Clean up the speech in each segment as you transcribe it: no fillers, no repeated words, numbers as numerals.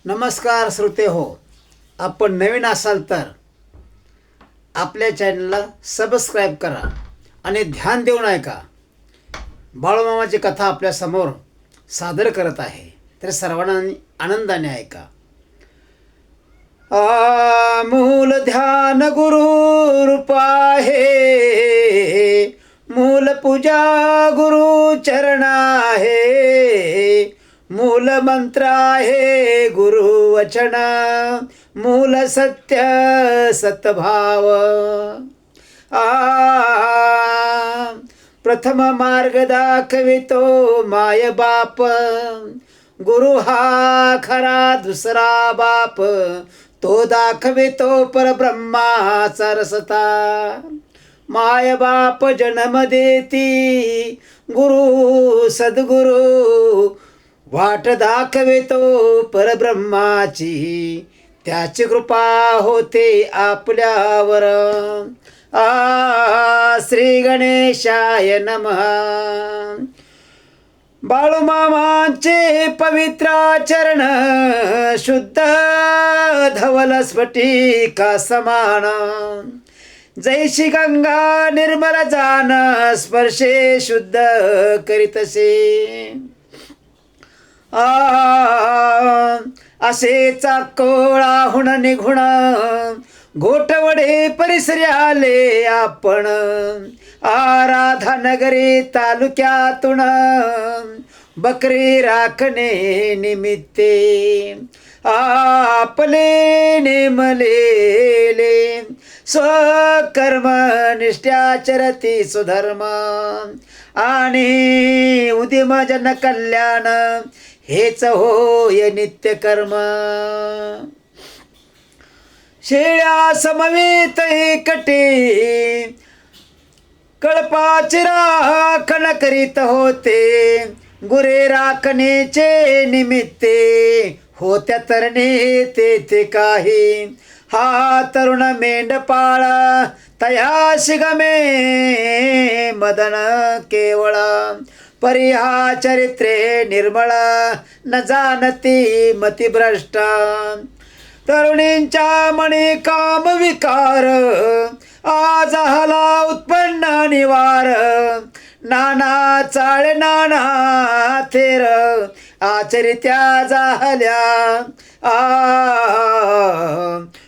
नमस्कार श्रोते हो, आपण नवीन असाल तर आपल्या चॅनलला सबस्क्राईब करा आणि ध्यान देऊन ऐका. बाळूमामाची कथा आपल्यासमोर सादर करत आहे, तर सर्वांना आनंदाने ऐका. मूल ध्यान गुरु रूपा है, मूल पूजा गुरु चरण आहे, मूल मंत्र आहे गुरु वचन, मूल सत्य सतभाव. प्रथम मार्ग दाखवितो माय बाप, गुरु हा खरा दुसरा बाप, तो दाखवितो परब्रह्माचा रसता. माय बाप जन्म देती, गुरु सद्गुरु वाट दाखवितो परब्रह्माची, त्याची कृपा होते आपल्यावर. श्री गणेशाय नमः. बाळूमामांचे पवित्र चरण, शुद्ध धवल स्फटिका समान, जैशी गंगा निर्मल जान, स्पर्शे शुद्ध करीतसे. असे चाकोळाहून निघुण, घोटवडे परिसरी आले आपण, राधानगरी तालुक्यातून, बकरी राखणे निमित्ते. आपले नेमलेले स्वकर्म निष्ठाचरती सुधर्म, आणि उदिम जन कल्याण हेच होय नित्य कर्म. शेळ्या समवेत एकटे, कळपाची राखण करीत होते, गुरे राखणेचे निमित्ते, होत्या तरणे तेथे काही. हा तरुण मेंढपाळ तयाशी गमे मदन केवळ, परी हा चरित्रे निर्मळ, न जाणती मतिभ्रष्ट. तरुणींच्या मनी काम विकार, आज झाला उत्पन्न निवार, नाना चाळे नाना थेर, आचरित्या झाल्या.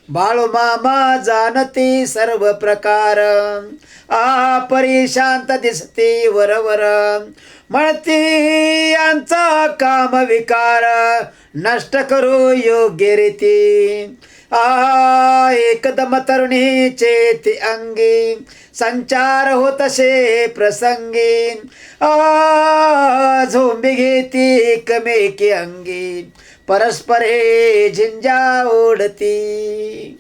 बाळूमामा जाणती सर्व प्रकार, परी शांत दिसती वरवर, म्हणती यांचा काम विकार, नष्ट करू योग्य रीती. एकदम तरुणीचे ती अंगी, संचार होतसे प्रसंगी, झोंबी घेती एकमेकी अंगी, परस्परे झिंजा ओढती.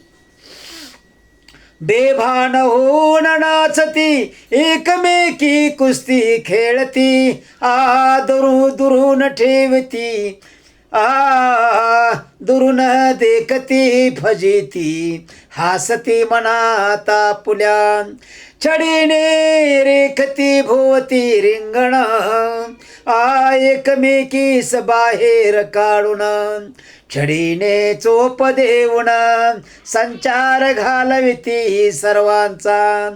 बेभान होऊन नाचती, एकमेकी कुस्ती खेळती, दुरून ठेवती, दुरून देखती फजिती, हासती मनात आपुल्या, छडीने रेखती भोवती रिंगण, एकमेकीस बाहेर काढून, छडीने चोप देऊन, संचार घालविती सर्वांचा.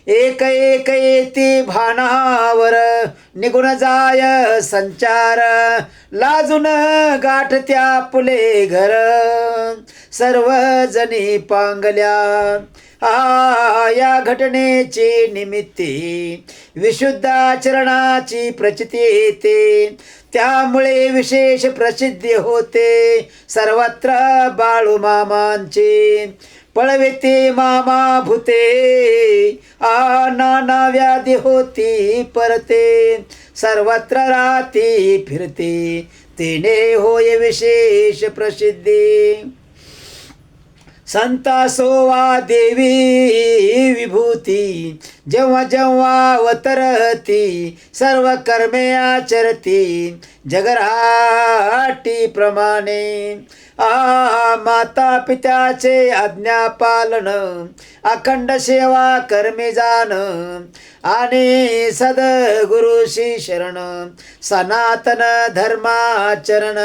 एक एक येती भानावर, निघून जाय संचार, लाजून गाठत्या पुले घर, सर्व जणी पांगल्या. या घटनेची निमित्ती विशुद्ध आचरणाची प्रचिती येते, त्यामुळे विशेष प्रसिद्धी होते सर्वत्र बाळूमामांची. पळविते मामा भूते, नाना व्याधी होती परते, सर्वत्र राती फिरते, तिने होय विशेष प्रसिद्धी. संता सोवा देवी विभूती, जेव्हा जेव्हा अवतरती, सर्व कर्मे आचरती, जगराटी प्रमाणे. माता पित्याचे आज्ञा पालन, अखंड सेवा कर्मे जाण, आणि सद्गुरुशी शरण, सनातन धर्माचरण.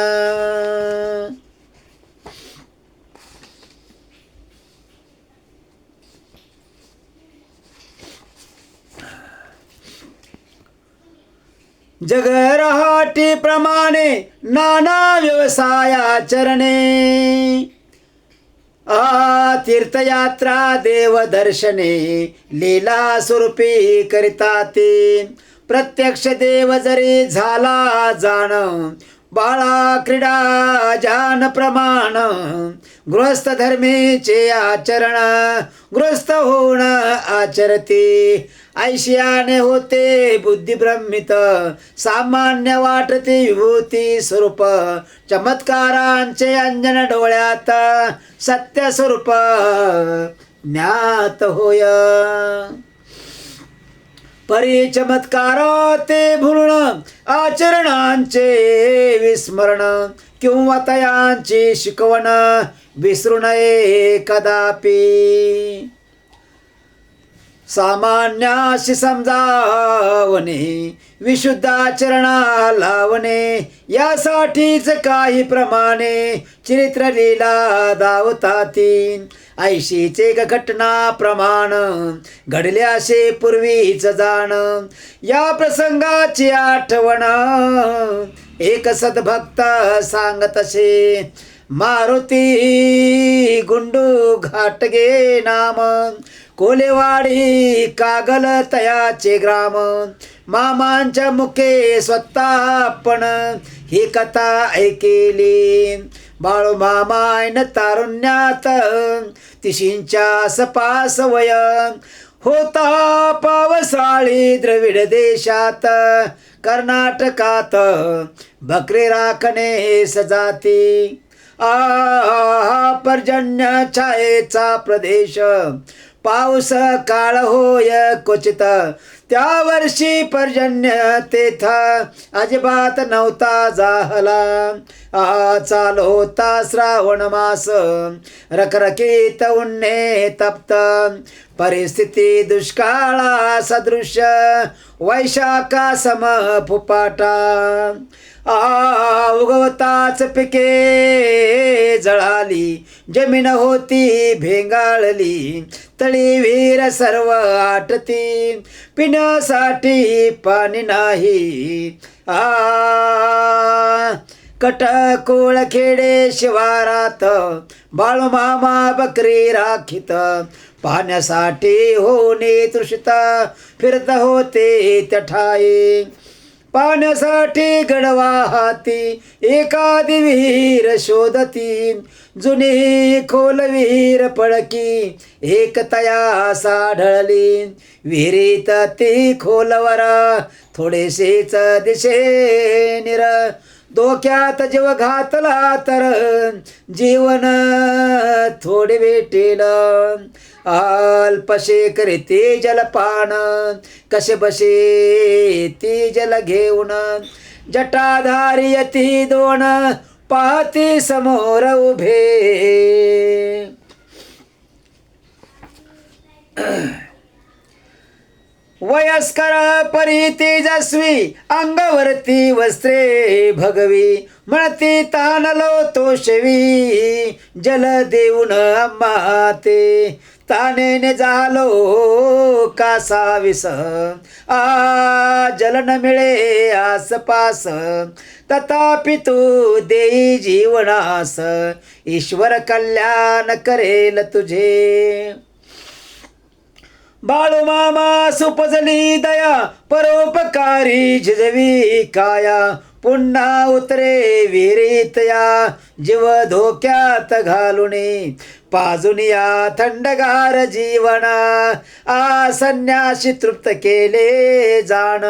जग रहाटी प्रमाणे नाना व्यवसायाचरणे तीर्थयात्रा देवदर्शने लीला स्वरूपी करिता ते प्रत्यक्ष देव जरी झाला जाण बाळा क्रीडा जान प्रमाण गृहस्थ धर्मेचे आचरण गृहस्थ होऊन आचरते ऐशियाने होते बुद्धिभ्रमित सामान्य वाटते विभूती स्वरूप चमत्कारांचे अंजन डोळ्यात सत्य स्वरूप ज्ञात होय परी चमत्कार ते भुलण आचरणांचे विस्मरण किंवा तयांची शिकवण विसरू नये कदापि सामान्याशी समजावणे विशुद्ध आचरणा लावणे यासाठीच काही प्रमाणे चरित्र लीला दावताती ऐशीचे घटना प्रमाण घडल्याशे पूर्वीच जाण या प्रसंगाची आठवण एक सद्भक्त सांगतसे मारुती गुंडू घाटगे नाम कोलेवाडी कागल तयाचे ग्राम मामांच्या मुखे स्वतः पण ही कथा ऐकेली बाळू मामायन तारुण्यात तिशींच्या सपास वय होता पावसाळी द्रविड देशात कर्नाटकात बकरी राखणे सजाती पर्जन्य छायेचा प्रदेश पाऊस काळ होय क्वचित त्या वर्षी पर्जन्य तेथ अजिबात नव्हता झाला चालू होता श्रावण मास रखरखीत उन्हे तप्त परिस्थिती दुष्काळा सदृश्य वैशाखा सम फुपाटा उगवताच पिके जळाली जमीन होती भेंगाळली तळी विहीर सर्व आटती पिण्यासाठी पाणी नाही कटकोळ खेडे शिवारात बाळू मामा बकरी राखीत पाण्यासाठी होणे तृषित फिरत होते त्या ठाई पाण्यासाठी गडवा हाती एखादी विहीर शोधती जुनी खोल विहीर पडकी एक तयास आढळली विहिरीत ती खोलवर थोडेसेच दिशे निर डोक्यात जीव घातला तर जीवन थोडे भेटेल अल्पशे करीते जलपान कसे बसे ती जल घेऊन जटाधारी यती दोन पाहती समोर उभे वयस्कर परी तेजस्वी अंगावरती वस्त्रे भगवी म्हणती तानलो तोषवी जल देऊन अम्मा ते तानेने झालो कासाविस जल न मिळे आसपास तथापि तू देई जीवनास ईश्वर कल्याण करेल तुझे बाळू मामा सुपजली दया परोपकारी झिजवी काया पुन्हा उतरे विहिरीत या जीव धोक्यात घालुनी पाजुनिया थंडगार जीवना संन्यासी तृप्त केले जाण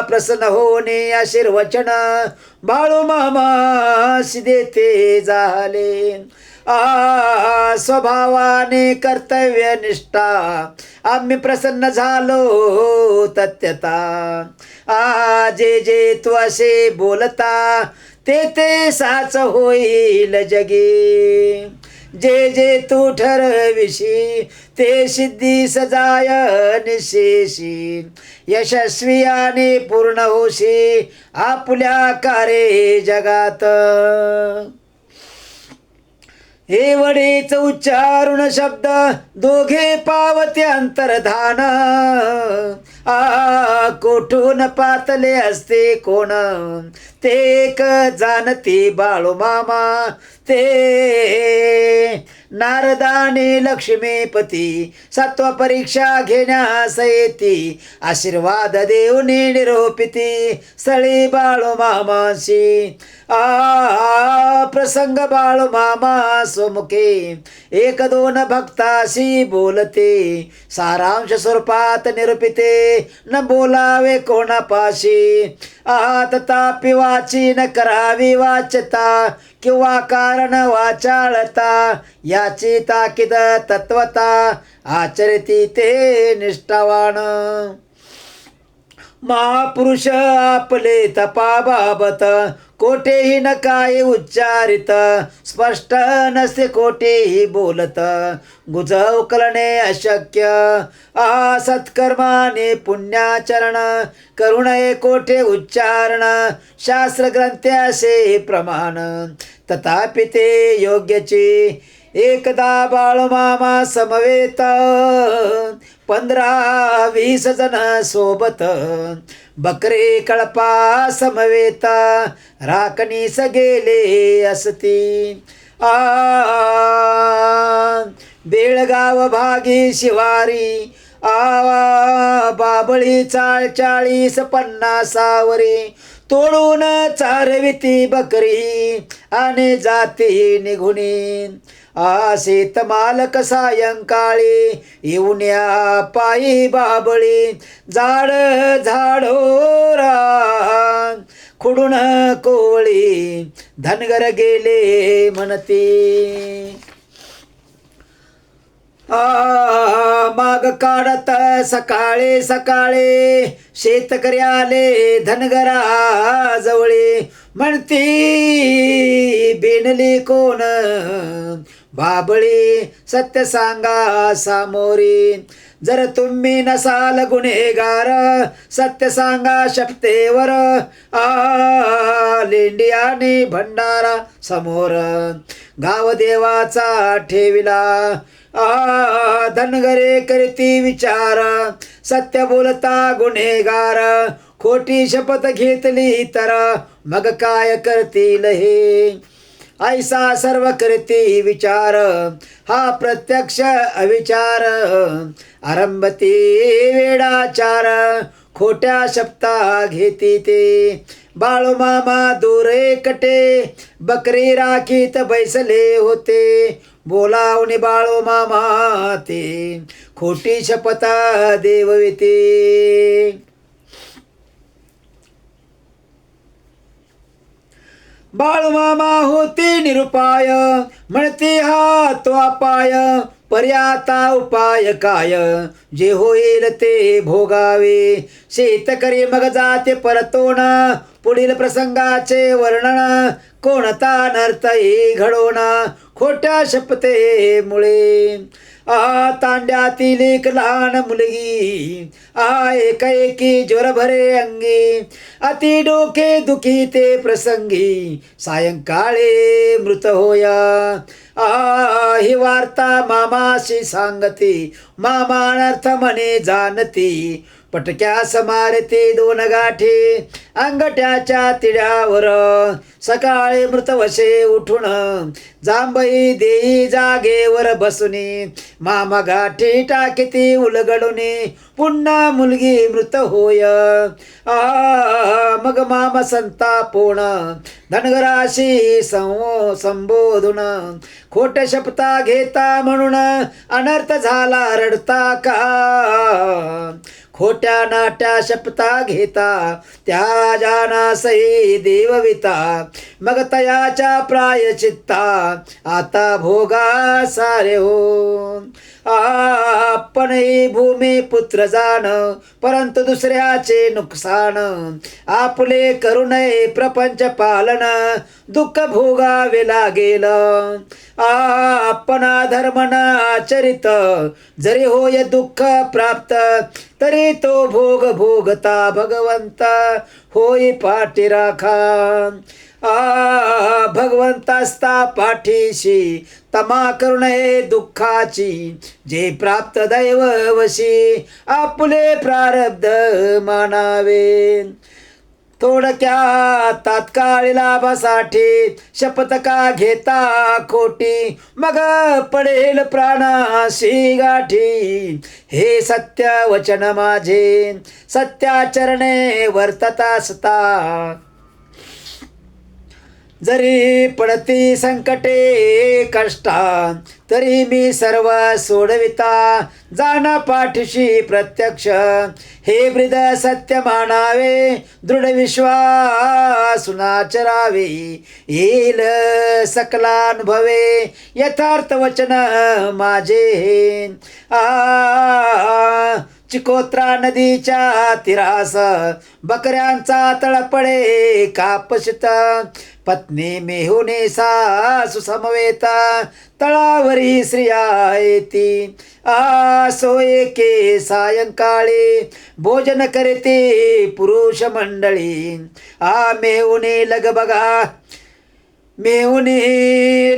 प्रसन्न होणे आशीर्वचन बाळू मामा देते झाले स्वभावाने कर्तव्य निष्ठा आम्ही प्रसन्न झालो तत्यता जे जे तू असे बोलता ते ते साच होईल जगी जे जे तू ठरविशी ते सिद्धी सजाय निशेषी यशस्वी आणि पूर्ण होशी आपुल्या कार्ये जगात हे वडीच उच्चारुण शब्द दोघे पावते अंतर्धान कोठून पातले असते कोण, ते एक जाणती बाळू मामा. ते नारदाने लक्ष्मीपती, सत्व परीक्षा घेण्यास येती, आशीर्वाद देऊनी निरोपिती, स्थळी बाळू मामाशी. प्रसंग बाळू मामा स्वमुखे, एक दोन भक्ताशी बोलते, सारांश स्वरूपात निरूपिते, न बोलावे कोणापाशी. तथापि वाची न करावी वाच्यता, किंवा कारण वाचाळता, याची ताकीद तत्वता, आचरिती ते निष्ठावान. महापुरुष आपले तपाबाबत, कोठेही न काय उच्चारित, स्पष्ट नसे कोठेही बोलत, गुजव कळणे अशक्य. सत्कर्माने पुण्याचरण, करू नये कोठे उच्चारण, शास्त्र ग्रंथासे प्रमाण, तथापि ते योग्यचे. एकदा बाळूमामा समवेत, 15-20 जण सोबत, बकरे कळपा समवेत, राखणीस गेले असती. बेळगाव भागी शिवारी, बाबळी 40-50 तोडून चारविती बकरी, आणि जाती निघुनी. शेत मालक सायंकाळी, येऊन्या पायी बाबळी, झाड झाडोरा खुडून कोवळी, धनगर गेले म्हणती. माग काढत सकाळे सकाळे, शेतकरी आले धनगरा जवळे, म्हणती बेनली कोण बाबळी, सत्य सांगा सामोरी. जर तुम्ही नसाल गुन्हेगार, सत्य सांगा शपथेवर, लेंडियाने भंडारा समोर, गाव देवाचा ठेविला. धनगरे करती विचार, सत्य बोलता गुन्हेगार, खोटी शपथ घेतली तर, मग काय करतील हे. ऐसा सर्व करती विचार, हा प्रत्यक्ष अविचार, आरंभती वेडाचार, खोट्या शपथा घेती ते. बाळूमामा दूर एकटे, बकरी राखीत बैसले होते, बोलावणे बाळूमामा ते, खोटी शपथ देवविते. बाळूमामा होते निरुपाय, म्हणते हा तो अपाय, पर्याता उपाय काय, जे होईल ते भोगावे. शेतकरी मग जाते परतोन, पुढील प्रसंगाचे वर्णन, कोणता अनर्थ घडवण, खोट्या शपथेमुळे. तांड्यातील एक लहान मुलगी, एकाएकी ज्वर भरे अंगी, अति डोके दुखी ते प्रसंगी, सायंकाळी मृत होया. ही वार्ता मामाशी सांगती, मामा अनर्थ म्हणे जाणती, पटक्यास मारते 2 गाठी अंगठ्याच्या तिड्यावर. सकाळी मृतवशे उठून, जांभई देई जागेवर बसुनी, मामा गाठी टाकीती उलगडुनी, पुन्हा मुलगी मृत होय. मग मामा संतापून, धनगराशी संबोधून, खोट शपथा घेता म्हणून, अनर्थ झाला रडता का. खोट्या नाट्या शपथा घेता, त्या जानासही देवविता, मग तयाच्या प्रायचित्ता, आता भोगा सारे हो. आपणही भूमी पुत्र जाण, परंतु दुसऱ्याचे नुकसान, आपले करू नये प्रपंच पालन, दुःख भोगावे लागेल. आपण धर्म आचरित, जरी होय दुःख प्राप्त, तरी तो भोग भोगता भगवंता होई पाठी राखा. भगवंतास्ता पाठीशी तमा करू नये दुःखाची, जे प्राप्त दैव वशी आपुले प्रारब्ध मानावे. थोडक्यात तात्काळ लाभासाठी शपथ का घेता खोटी, मग पडेल प्राणाशी गाठी. हे सत्य वचन माझे सत्याचरणे वर्तता असता, जरी पडती संकटे कष्टा, तरी मी सर्व सोडविता जाना पाठीशी प्रत्यक्ष. हे ब्रीद सत्य मानावे, दृढ विश्वासुनाचरावे, येईल सकलानुभवे यथार्थ वचन माझे. चिकोत्रा नदीच्या तिरास बकऱ्यांचा तळपडे कापशित, पत्नी मेहुने सासू समवेत तळावरी स्त्रिया येती. सो एके सायंकाळी भोजन करते पुरुष मंडळी. मेहुने लग बघा मेहुने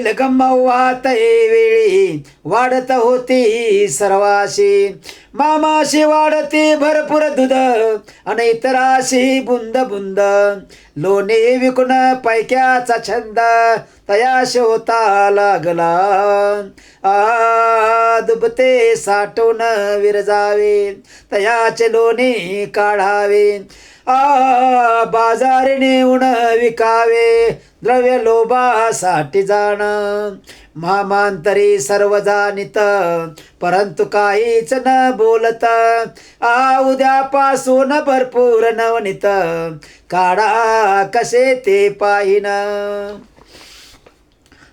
लगमवात वेळी वाढत होती सर्वाशी. मामाशी वाढती भरपूर दूध आणि इतराशी बुंद बुंद. लोणे विकून पैक्याचा छंद तयाश होता लागला. दुबते साठवून विरजावे, तयाचे लोणी काढावे. बाजारी नेऊन विकावे, द्रव्य लोभासाठी जाण. मामांतरी सर्व जाणीत, परंतु काहीच न बोलत. उद्यापासून भरपूर नवनीत, काढा कसे ते पाहिन.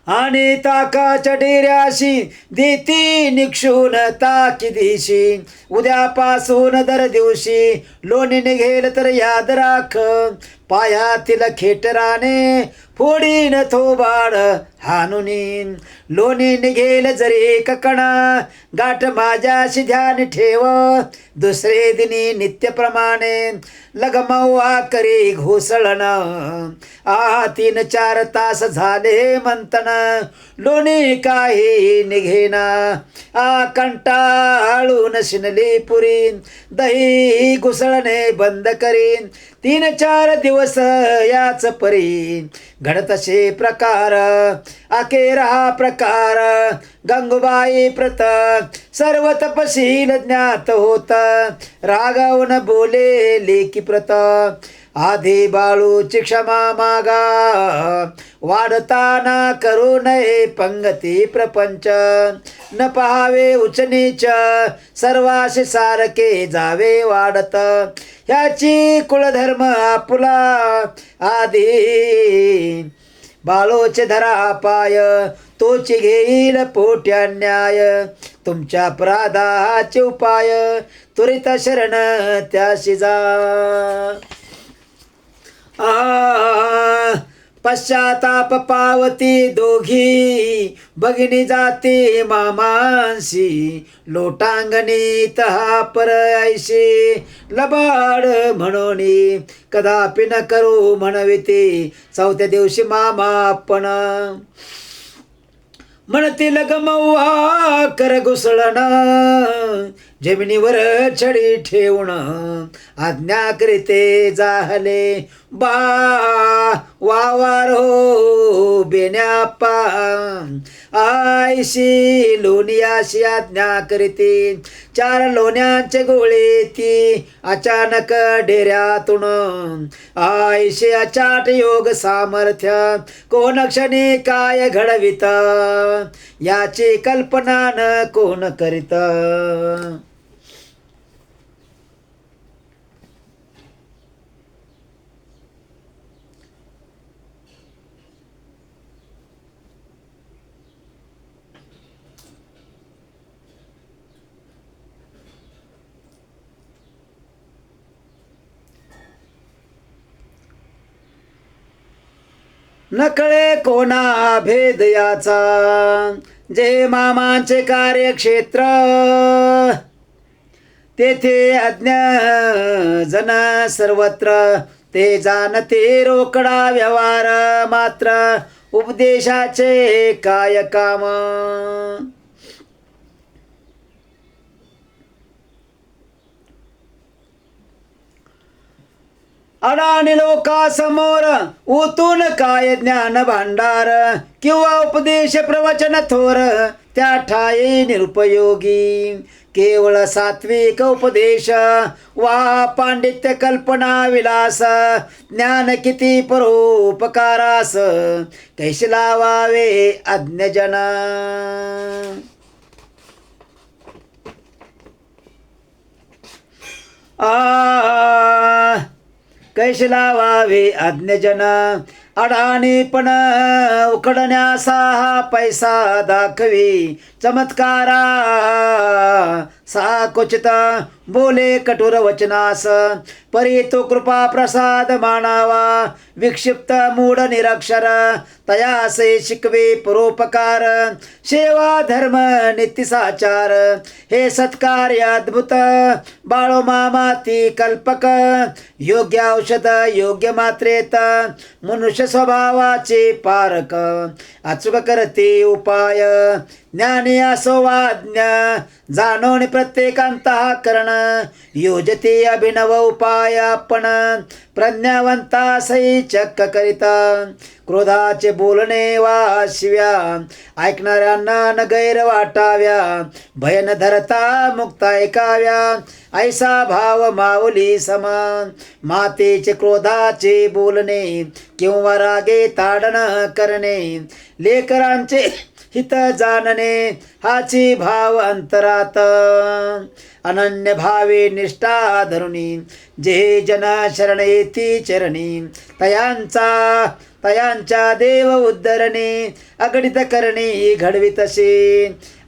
आणि ताकाच्या डेऱ्याशी देती निक्षून ताकिदीशी. उद्यापासून दर दिवशी लोणी निघेल तर याद राख. पायातील खेटराने फोडीन थोबाड हानुनी. लोणी निघेल जरी कणा, गाठ माझ्याशी ध्यान ठेव. दुसरे दिनी नित्यप्रमाणे लगमवा करी घोसळण. 3-4 तास झाले मंथन, लोणी काही निघेना. कंटाळून शिनली पुरी, दही घुसळणे बंद करीन. 3-4 दिवस याच परी घडत असे प्रकार. अखेर हा प्रकार गंगूबाई प्रत सर्व तपशील ज्ञात होत. रागावून बोले लेकी प्रत, आधी बाळूची क्षमा मागा. वाढताना करू नये पंगती प्रपंच. न पहावे उच्च नीच, सर्वाशी सारखे जावे वाढत. ह्याची कुलधर्म आपुला आधी. बाळोचे धरा पाय, तोची घेईल पोट्या न्याय. तुमच्या अपराधाचे उपाय, त्वरित शरण त्याशी जा. पश्चाताप पावती दोघी, भगिनी जाती मामांशी. लोटांगणी तहा परयाशी, लबाड म्हणून कदापि न करू म्हणविते. 4थ्या दिवशी मामा आपण म्हणतील गमवा कर घुसळण. जमिनीवर छडी ठेवून आज्ञा करीते जाहले. वावारो बेण्याप्पा, आईशी लोणियाशी आज्ञा करीते. 4 लोण्यांचे गोळे ती अचानक डेऱ्यातून. आईशी अचाट योग सामर्थ्य, कोण क्षणी काय घडवित. याची कल्पना न कोण करीत. नकळे कोणा भेद याचा, जे मामाचे कार्यक्षेत्र. तेथे अज्ञ जन सर्वत्र, ते जाणते रोकडा व्यवहार, मात्र उपदेशाचे काय काम. अडाणी लोकासमोर ओतून काय ज्ञान भांडार, किंवा उपदेश प्रवचन थोर त्या ठाई निरुपयोगी. केवळ सात्विक उपदेश वा पांडित्य कल्पना विलास, ज्ञान किती परोपकारास कैसे लावावे अज्ञजन. कैसे लावावे अज्ञजन. अडाणीपण उकडण्यासा हा पैसा दाखवी, चमत्कारा सा क्वचित बोले कठोर वचनास. परी तो कृपा प्रसाद मानावा, विक्षिप्त मूढ निरक्षर तयासे शिकवे परोपकार. सेवा धर्म नित्यसाचार, हे सत्कार्य अद्भुत बाळोमामाती कल्पक. योग्य औषध योग्य मात्रेत, मनुष्य स्वभावाचे पारक. अचूक करते उपाय, ज्ञानी असो वाज्ञ. जाणून प्रत्येक अंतःकरण, योजते अभिनव उपाय आपण. प्रज्ञावंता सई चक्क करिता, क्रोधाचे बोलणे वा शिव्या ऐकणाऱ्यांना न गैर वाटाव्या. भय न धरता मुक्त ऐकाव्या, ऐसा भाव माऊली समान. मातेचे क्रोधाचे बोलणे किंवा रागे ताडण करणे, लेकरांचे हित जाणणे हाची भाव अंतरात. अनन्य भावे निष्ठा धरुणी, जे जन शरण येती चरणी. तयांच्या देव उद्धरणे, अगणित करणे घडवितसे.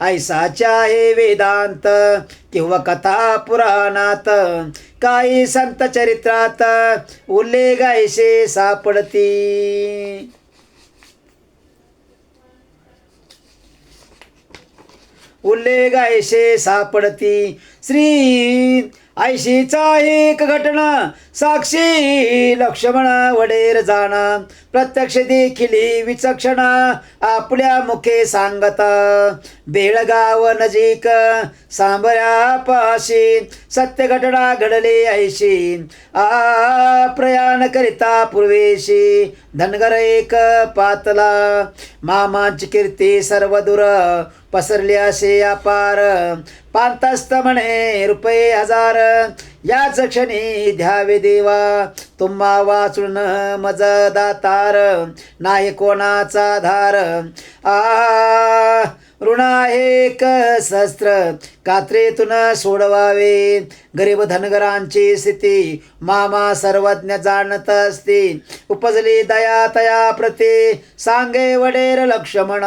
ऐसाच्या हे वेदांत किंवा कथा पुराणात, काही संत चरित्रात उल्लेख ऐसे सापडती. उल्लेख ऐसे सापडती. श्री ऐशीचा एक घटना, साक्षी लक्ष्मण वडेर जाणा. प्रत्यक्ष देखिली विचक्षणा, आपल्या मुखे सांगता. बेळगाव नजीक सांबऱ्यापाशी, सत्य घटना घडले ऐशी. प्रयाण करिता पूर्वेशी, धनगर एक पातला. मामांची कीर्ती सर्वदूर पसरली असे अपार. पांतस्त म्हणे रुपये हजार, याच क्षणी द्यावे देवा. तुम्हा वाचून मज दातार, नाही कोणाचा धार. ऋण एक सहस्त्र, कात्रेतून सोडवावे. गरीब धनगरांची स्थिती मामा सर्वज्ञ जाणत असते. उपजली दया तया प्रती, सांगे वडेर लक्ष्मण.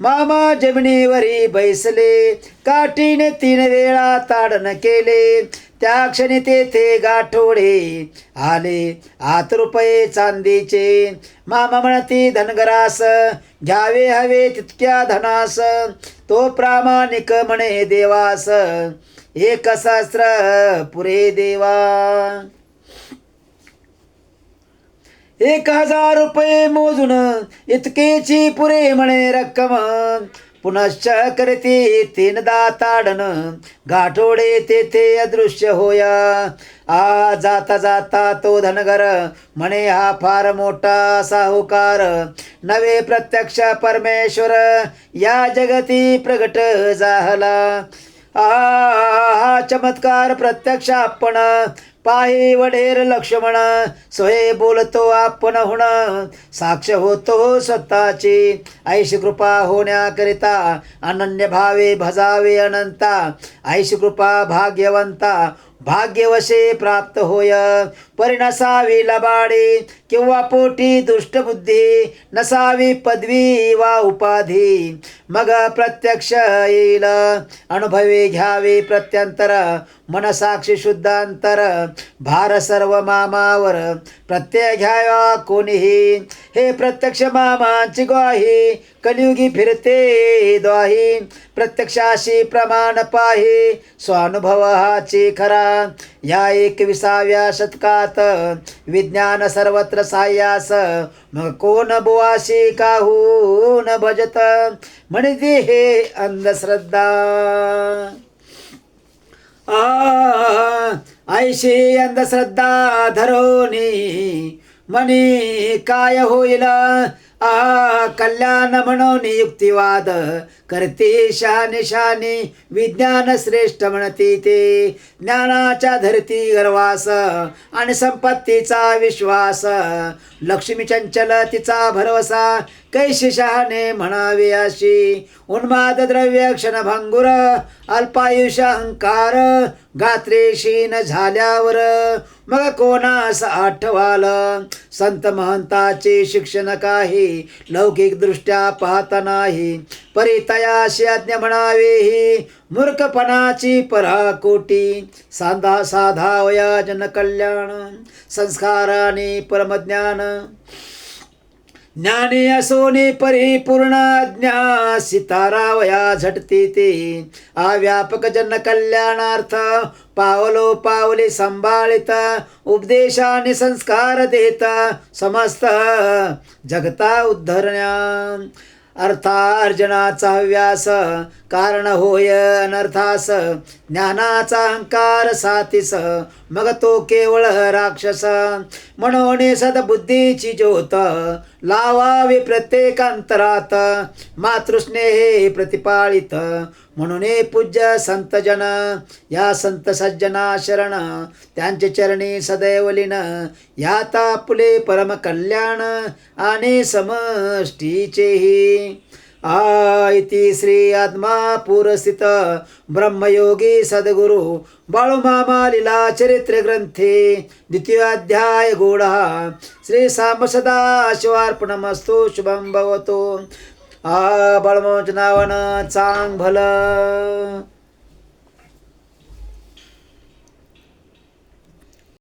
मामा जमिनीवरी बैसले, काठीने 3 वेळा ताडण केले. त्या क्षणी तेथे गाठोडे आले, 8 रुपये चांदीचे. मामा म्हणती धनगरास, घ्यावे हवे तितक्या धनास. तो प्रामाणिक म्हणे देवास, 1 सहस्त्र पुरे देवा. 1000 रुपये मोजून इतकेची पुरे म्हणे रक्कम. पुनश्च करती 3दा ताडण, गाठोडे तेथे अदृश्य होया. जाता जाता तो धनगर म्हणे, हा फार मोठा साहुकार. नवे प्रत्यक्ष परमेश्वर या जगती प्रगट झाला. हा चमत्कार प्रत्यक्ष आपण पाही वडेर लक्ष्मण. सोये बोलतो आपण हुण, साक्ष होतो स्वतःची. ऐशी कृपा होण्याकरिता अनन्य भावे भजावे अनंता. ऐशी कृपा भाग्यवंता भाग्यवशे प्राप्त होय. परिणसावी लबाडी किंवा पोटी दुष्टबुद्धी, नसावी पदवी वा उपाधी. मग प्रत्यक्ष येईल अनुभवे घ्यावे प्रत्यंतर. मनसाक्षी शुद्धांतर भार सर्व मामावर प्रत्यय घ्यावा कोणीही. हे प्रत्यक्ष मामांची ग्वाही कलियुगी फिरते द्वाही. प्रत्यक्षाशी प्रमाण पाही स्वानुभव हाची खरा. या 21व्या शतकात विज्ञान सर्वत्र साह्यास मग कोण बुवाशी काहू न भजत म्हणते हे अंधश्रद्धा. ऐशी अंधश्रद्धा धरोनी मनी काय होईल. कल्याण म्हणून युक्तिवाद करते शहानिशानी. विज्ञान श्रेष्ठ म्हणते ते ज्ञानाच्या धरती गर्वास आणि संपत्तीचा विश्वास. लक्ष्मी चंचल तिचा भरवसा कैशी शहाणे म्हणावे अशी. उन्माद द्रव्य क्षणभंगुर अल्पायुष अहंकार गात्रे शीन झाल्यावर मग कोणास आठवाल. संत महंताचे शिक्षण काही लौकिक दृष्ट्या पाहता नाही. परितयाशी आज्ञा म्हणावे ही मूर्खपणाची पराकोटी. साधावया जन कल्याण संस्काराने परमज्ञान. ज्ञानी असोनी परिपूर्ण अज्ञा सितारावया झटते ते. अव्यापक जन कल्याणार्थ पावलो पावले संभाळित. उपदेशाने संस्कार देत समस्त जगता उद्धरण्या. अर्थार्जनाचा हव्यास कारण होय अनर्थास. ज्ञानाचा अहंकार साथीस मग तो केवळ राक्षस. म्हणून सद्बुद्धीची ज्योत लावावी प्रत्येक अंतरात. मातृस्नेहे प्रतिपाळित म्हणून पूज्य संतजन. या संत सज्जना शरण त्यांचे चरणी सदैव लीन. यात आपले परम कल्याण आणि समष्टीचेही. इति श्री आत्मापूर स्थित ब्रह्मयोगी सद्गुरु बाळूमामा लीला चरित्र ग्रंथे 2य अध्याय गूढा. श्री सांब सदा शिवार्पणमस्तु. शुभं भवतु. बाळूमामाच्या नावानं चांग भलं.